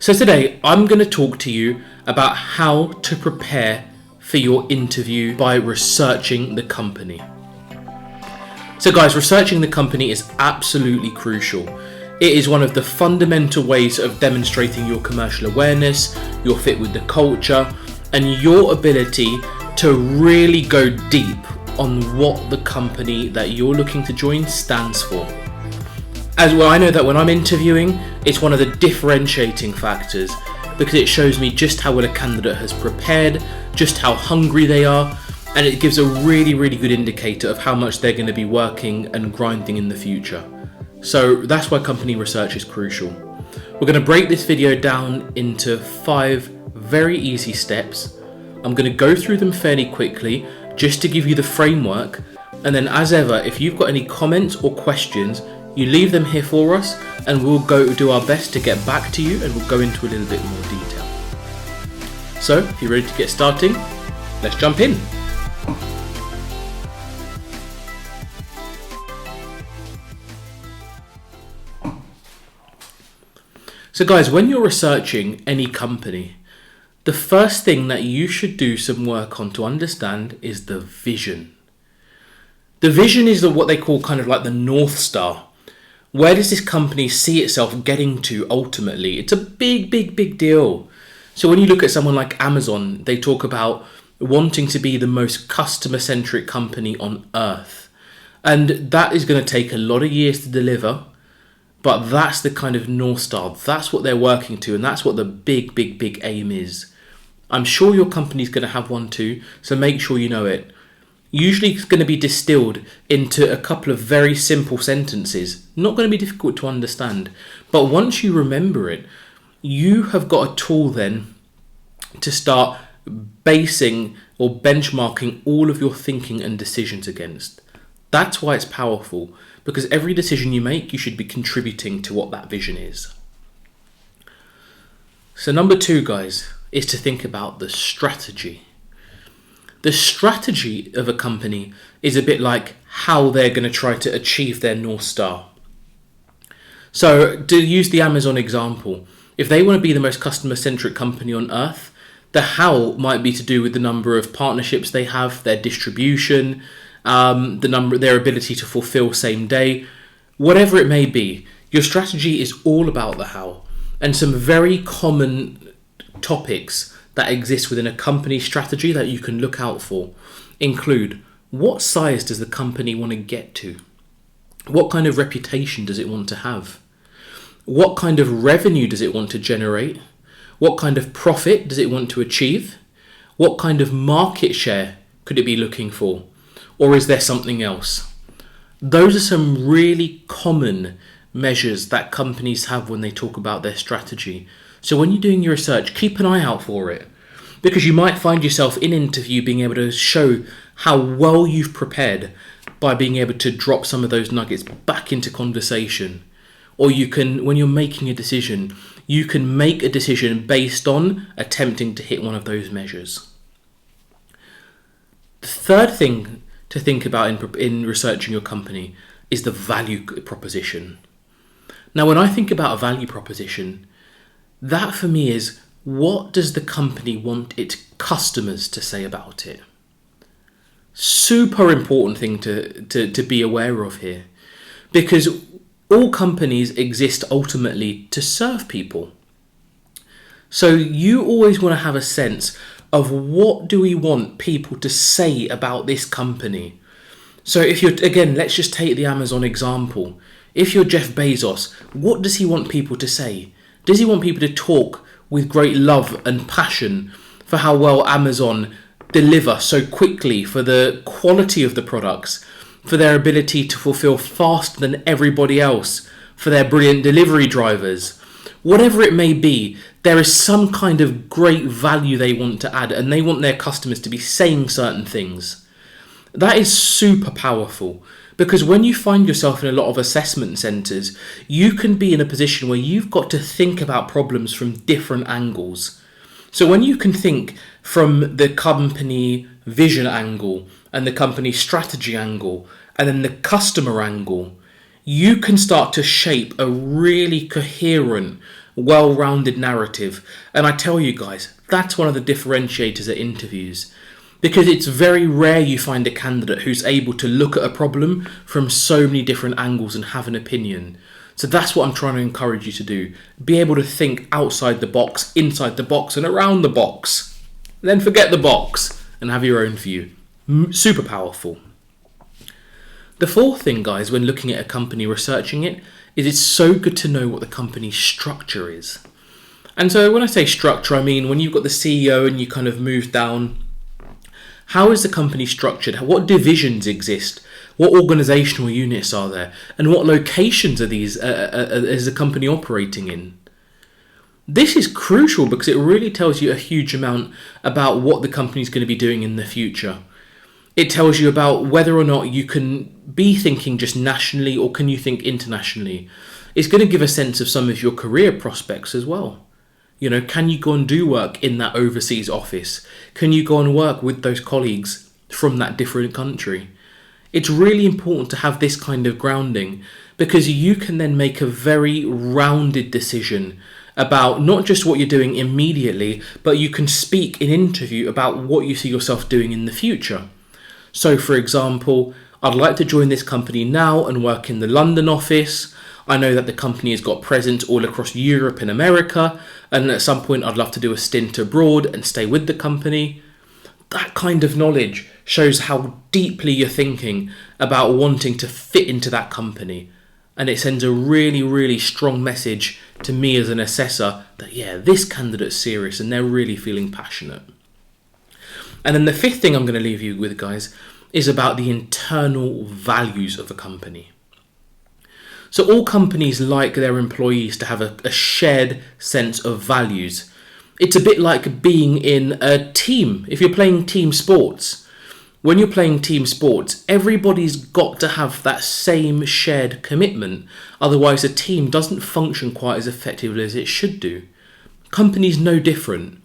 So today I'm going to talk to you about how to prepare for your interview by researching the company. So guys, researching the company is absolutely crucial. It is one of the fundamental ways of demonstrating your commercial awareness, your fit with the culture, and your ability to really go deep on what the company that you're looking to join stands for. As well, I know that when I'm interviewing, it's one of the differentiating factors because it shows me just how well a candidate has prepared, just how hungry they are, and it gives a really, really good indicator of how much they're going to be working and grinding in the future. So that's why company research is crucial. We're going to break this video down into 5 very easy steps. I'm going to go through them fairly quickly just to give you the framework, and then as ever, if you've got any comments or questions, you leave them here for us and we'll go do our best to get back to you and we'll go into a little bit more detail. So, if you're ready to get starting, let's jump in. So guys, when you're researching any company, the first thing that you should do some work on to understand is the vision. The vision is what they call kind of like the North Star. Where does this company see itself getting to ultimately? It's a big, big, big deal. So when you look at someone like Amazon, they talk about wanting to be the most customer-centric company on earth. And that is going to take a lot of years to deliver, but that's the kind of North Star. That's what they're working to, and that's what the big, big, big aim is. I'm sure your company's going to have one too, so make sure you know it. Usually it's going to be distilled into a couple of very simple sentences. Not going to be difficult to understand. But once you remember it, you have got a tool then to start basing or benchmarking all of your thinking and decisions against. That's why it's powerful, because every decision you make, you should be contributing to what that vision is. So number 2, guys, is to think about the strategy. The strategy of a company is a bit like how they're going to try to achieve their North Star. So to use the Amazon example, if they want to be the most customer-centric company on earth, the how might be to do with the number of partnerships they have, their distribution, their ability to fulfill same day, whatever it may be. Your strategy is all about the how, and some very common topics that exist within a company strategy that you can look out for include: what size does the company want to get to? What kind of reputation does it want to have? What kind of revenue does it want to generate? What kind of profit does it want to achieve? What kind of market share could it be looking for? Or is there something else? Those are some really common measures that companies have when they talk about their strategy. So when you're doing your research, keep an eye out for it, because you might find yourself in interview being able to show how well you've prepared by being able to drop some of those nuggets back into conversation. Or you can, when you're making a decision, you can make a decision based on attempting to hit one of those measures. The third thing to think about in researching your company is the value proposition. Now, when I think about a value proposition, that for me is, what does the company want its customers to say about it? Super important thing to be aware of here, because all companies exist ultimately to serve people. So you always want to have a sense of, what do we want people to say about this company? So if you're, again, let's just take the Amazon example. If you're Jeff Bezos, what does he want people to say? Does he want people to talk with great love and passion for how well Amazon deliver so quickly, for the quality of the products, for their ability to fulfill faster than everybody else, for their brilliant delivery drivers? Whatever it may be, there is some kind of great value they want to add, and they want their customers to be saying certain things. That is super powerful, because when you find yourself in a lot of assessment centres, you can be in a position where you've got to think about problems from different angles. So when you can think from the company vision angle and the company strategy angle and then the customer angle, you can start to shape a really coherent well-rounded narrative. And I tell you guys, that's one of the differentiators at interviews. Because it's very rare you find a candidate who's able to look at a problem from so many different angles and have an opinion. So that's what I'm trying to encourage you to do. Be able to think outside the box, inside the box, and around the box. Then forget the box and have your own view. Super powerful. The fourth thing, guys, when looking at a company, researching it, is it's so good to know what the company's structure is. And so when I say structure, I mean when you've got the CEO and you kind of move down, how is the company structured? What divisions exist? What organizational units are there? And what locations are these is the company operating in? This is crucial because it really tells you a huge amount about what the company is going to be doing in the future. It tells you about whether or not you can be thinking just nationally or can you think internationally. It's going to give a sense of some of your career prospects as well. You know, can you go and do work in that overseas office? Can you go and work with those colleagues from that different country? It's really important to have this kind of grounding because you can then make a very rounded decision about not just what you're doing immediately, but you can speak in interview about what you see yourself doing in the future. So, for example, I'd like to join this company now and work in the London office. I know that the company has got presence all across Europe and America, and at some point I'd love to do a stint abroad and stay with the company. That kind of knowledge shows how deeply you're thinking about wanting to fit into that company. And it sends a really, really strong message to me as an assessor that, yeah, this candidate's serious and they're really feeling passionate. And then the fifth thing I'm going to leave you with, guys, is about the internal values of a company. So all companies like their employees to have a shared sense of values. It's a bit like being in a team. If you're playing team sports, when you're playing team sports, everybody's got to have that same shared commitment. Otherwise, a team doesn't function quite as effectively as it should do. Companies no different.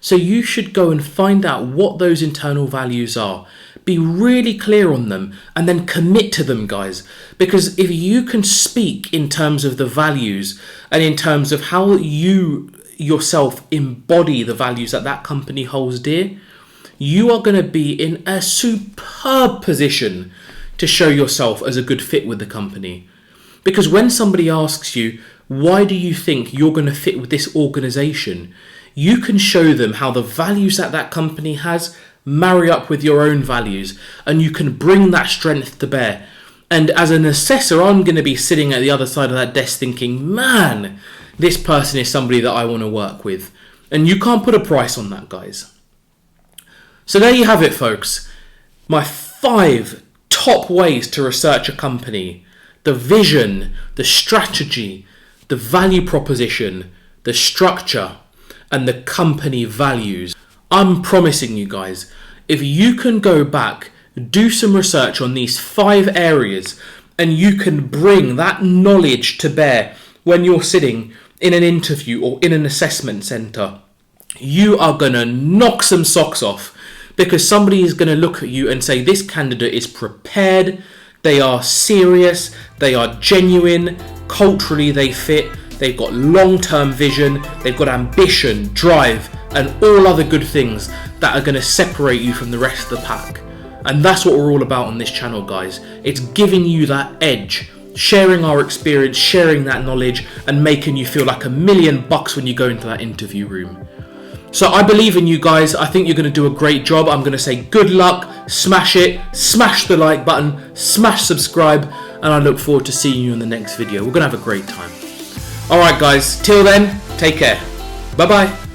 So you should go and find out what those internal values are. Be really clear on them and then commit to them, guys. Because if you can speak in terms of the values and in terms of how you yourself embody the values that that company holds dear, you are going to be in a superb position to show yourself as a good fit with the company. Because when somebody asks you, why do you think you're going to fit with this organization? You can show them how the values that that company has marry up with your own values, and you can bring that strength to bear. And as an assessor, I'm going to be sitting at the other side of that desk thinking, man, this person is somebody that I want to work with. And you can't put a price on that, guys. So there you have it, folks. My 5 top ways to research a company: the vision, the strategy, the value proposition, the structure, and the company values. I'm promising you guys, if you can go back, do some research on these 5 areas, and you can bring that knowledge to bear when you're sitting in an interview or in an assessment centre, you are going to knock some socks off, because somebody is going to look at you and say, this candidate is prepared, they are serious, they are genuine, culturally they fit, they've got long-term vision, they've got ambition, drive, and all other good things that are going to separate you from the rest of the pack. And that's what we're all about on this channel, guys. It's giving you that edge, sharing our experience, sharing that knowledge, and making you feel like $1,000,000 when you go into that interview room. So I believe in you guys. I think you're going to do a great job. I'm going to say good luck, smash it, smash the like button, smash subscribe, and I look forward to seeing you in the next video. We're going to have a great time. Alright guys, till then, take care. Bye bye.